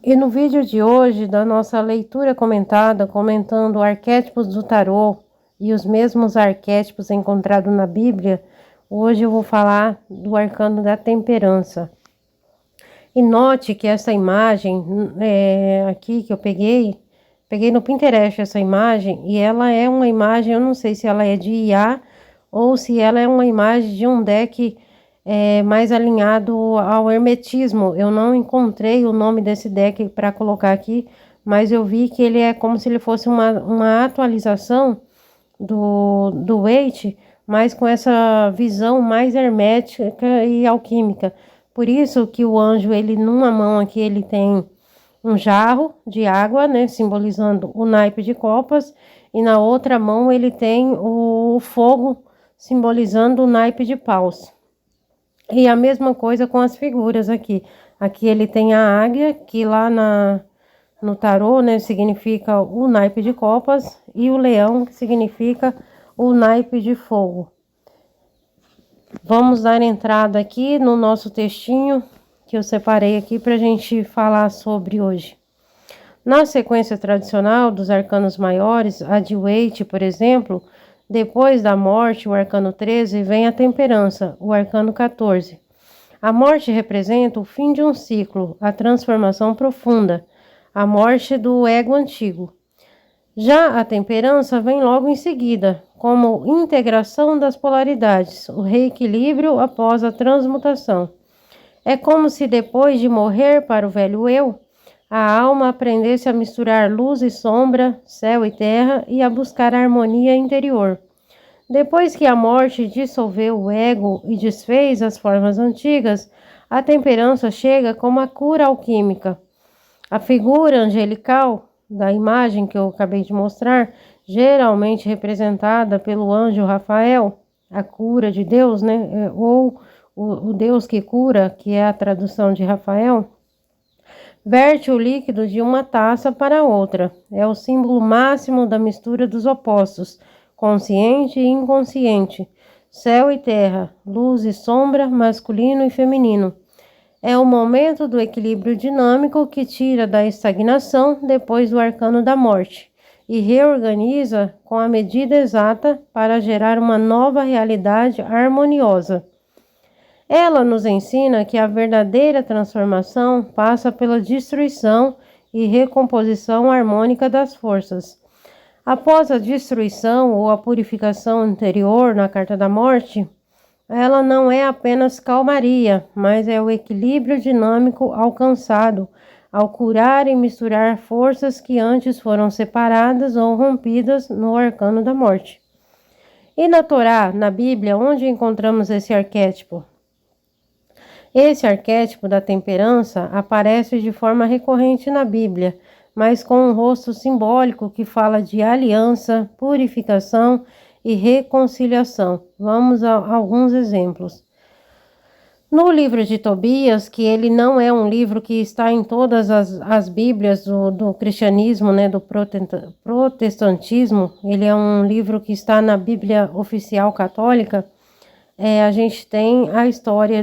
E no vídeo de hoje, da nossa leitura comentada, comentando arquétipos do tarô e os mesmos arquétipos encontrados na Bíblia, hoje eu vou falar do arcano da temperança. E note que essa imagem aqui que eu peguei no Pinterest essa imagem, e ela é uma imagem, eu não sei se ela é de IA ou se ela é uma imagem de um deck mais alinhado ao hermetismo. Eu não encontrei o nome desse deck para colocar aqui, mas eu vi que ele é como se ele fosse uma atualização do Waite, mas com essa visão mais hermética e alquímica. Por isso que o anjo, ele numa mão aqui, ele tem um jarro de água, né, simbolizando o naipe de copas, e na outra mão ele tem o fogo, simbolizando o naipe de paus. E a mesma coisa com as figuras aqui. Aqui ele tem a águia, que lá no tarô, né, significa o naipe de copas, e o leão, que significa o naipe de fogo. Vamos dar entrada aqui no nosso textinho, que eu separei aqui para a gente falar sobre hoje. Na sequência tradicional dos arcanos maiores, a de Waite, por exemplo, depois da morte, o arcano 13, vem a temperança, o arcano 14. A morte representa o fim de um ciclo, a transformação profunda, a morte do ego antigo. Já a temperança vem logo em seguida, como integração das polaridades, o reequilíbrio após a transmutação. É como se depois de morrer para o velho eu, a alma aprendesse a misturar luz e sombra, céu e terra e a buscar a harmonia interior. Depois que a morte dissolveu o ego e desfez as formas antigas, a temperança chega como a cura alquímica. A figura angelical da imagem que eu acabei de mostrar, geralmente representada pelo anjo Rafael, a cura de Deus, né? Ou o Deus que cura, que é a tradução de Rafael, verte o líquido de uma taça para outra. É o símbolo máximo da mistura dos opostos, consciente e inconsciente, céu e terra, luz e sombra, masculino e feminino. É o momento do equilíbrio dinâmico que tira da estagnação depois do arcano da morte e reorganiza com a medida exata para gerar uma nova realidade harmoniosa. Ela nos ensina que a verdadeira transformação passa pela destruição e recomposição harmônica das forças. Após a destruição ou a purificação anterior na carta da morte, ela não é apenas calmaria, mas é o equilíbrio dinâmico alcançado ao curar e misturar forças que antes foram separadas ou rompidas no arcano da morte. E na Torá, na Bíblia, onde encontramos esse arquétipo? Esse arquétipo da temperança aparece de forma recorrente na Bíblia, mas com um rosto simbólico que fala de aliança, purificação e reconciliação. Vamos a alguns exemplos. No livro de Tobias, que ele não é um livro que está em todas as Bíblias do cristianismo, né, do protestantismo, ele é um livro que está na Bíblia oficial católica. A gente tem a história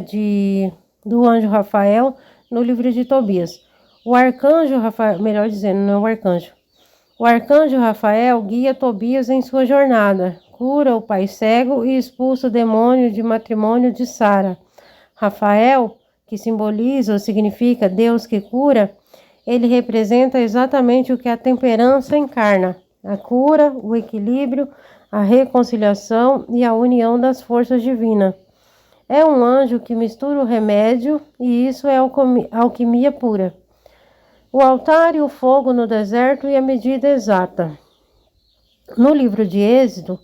do anjo Rafael no livro de Tobias. O arcanjo Rafael, melhor dizendo, não é o arcanjo. O arcanjo Rafael guia Tobias em sua jornada, cura o pai cego e expulsa o demônio de matrimônio de Sara. Rafael, que simboliza ou significa Deus que cura, ele representa exatamente o que a temperança encarna: a cura, o equilíbrio, a reconciliação e a união das forças divinas. É um anjo que mistura o remédio e isso é alquimia pura. O altar e o fogo no deserto e a medida exata. No livro de Êxodo,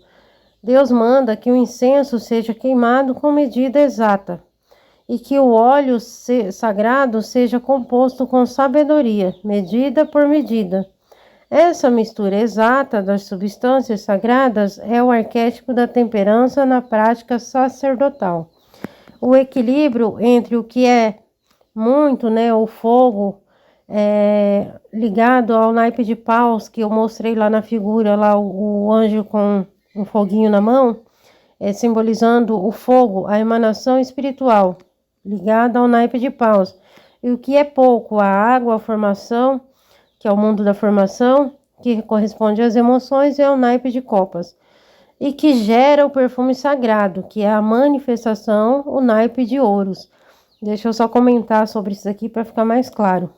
Deus manda que o incenso seja queimado com medida exata e que o óleo sagrado seja composto com sabedoria, medida por medida. Essa mistura exata das substâncias sagradas é o arquétipo da temperança na prática sacerdotal. O equilíbrio entre o que é muito, né, o fogo ligado ao naipe de paus, que eu mostrei lá na figura, lá o anjo com um foguinho na mão, simbolizando o fogo, a emanação espiritual, ligada ao naipe de paus. E o que é pouco, a água, a formação, que é o mundo da formação, que corresponde às emoções, é o naipe de copas. E que gera o perfume sagrado, que é a manifestação, o naipe de ouros. Deixa eu só comentar sobre isso aqui para ficar mais claro.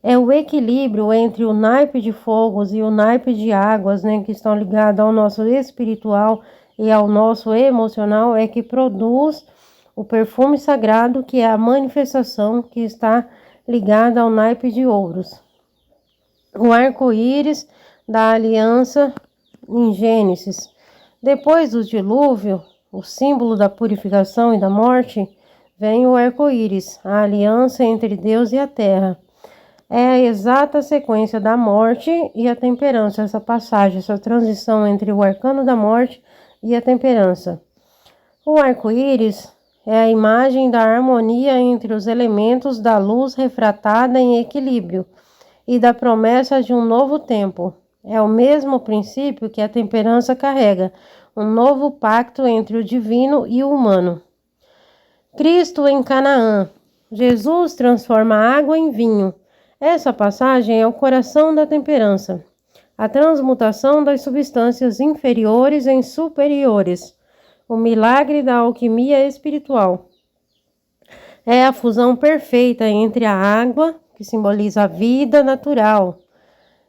É o equilíbrio entre o naipe de fogos e o naipe de águas, né, que estão ligados ao nosso espiritual e ao nosso emocional, é que produz o perfume sagrado, que é a manifestação que está ligada ao naipe de ouros. O arco-íris da aliança em Gênesis. Depois do dilúvio, o símbolo da purificação e da morte, vem o arco-íris, a aliança entre Deus e a terra. É a exata sequência da morte e a temperança, essa passagem, essa transição entre o arcano da morte e a temperança. O arco-íris é a imagem da harmonia entre os elementos da luz refratada em equilíbrio e da promessa de um novo tempo. É o mesmo princípio que a temperança carrega, um novo pacto entre o divino e o humano. Cristo em Canaã. Jesus transforma água em vinho. Essa passagem é o coração da temperança, a transmutação das substâncias inferiores em superiores, o milagre da alquimia espiritual. É a fusão perfeita entre a água, que simboliza a vida natural,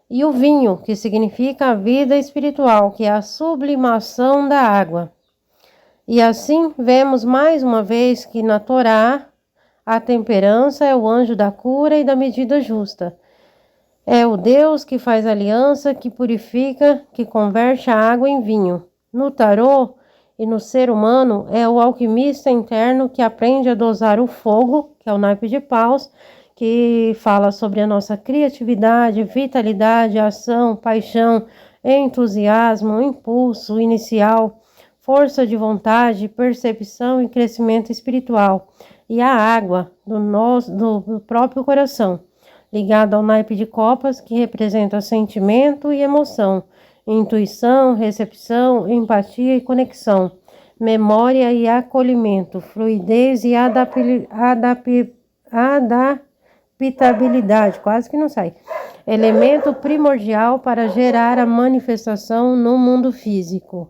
e o vinho, que significa a vida espiritual, que é a sublimação da água. E assim vemos mais uma vez que na Torá a temperança é o anjo da cura e da medida justa. É o Deus que faz aliança, que purifica, que converte a água em vinho. No tarô e no ser humano é o alquimista interno que aprende a dosar o fogo, que é o naipe de paus, que fala sobre a nossa criatividade, vitalidade, ação, paixão, entusiasmo, impulso inicial, força de vontade, percepção e crescimento espiritual. E a água do próprio coração, ligada ao naipe de copas, que representa sentimento e emoção, intuição, recepção, empatia e conexão, memória e acolhimento, fluidez e adaptabilidade, quase que não sai, elemento primordial para gerar a manifestação no mundo físico.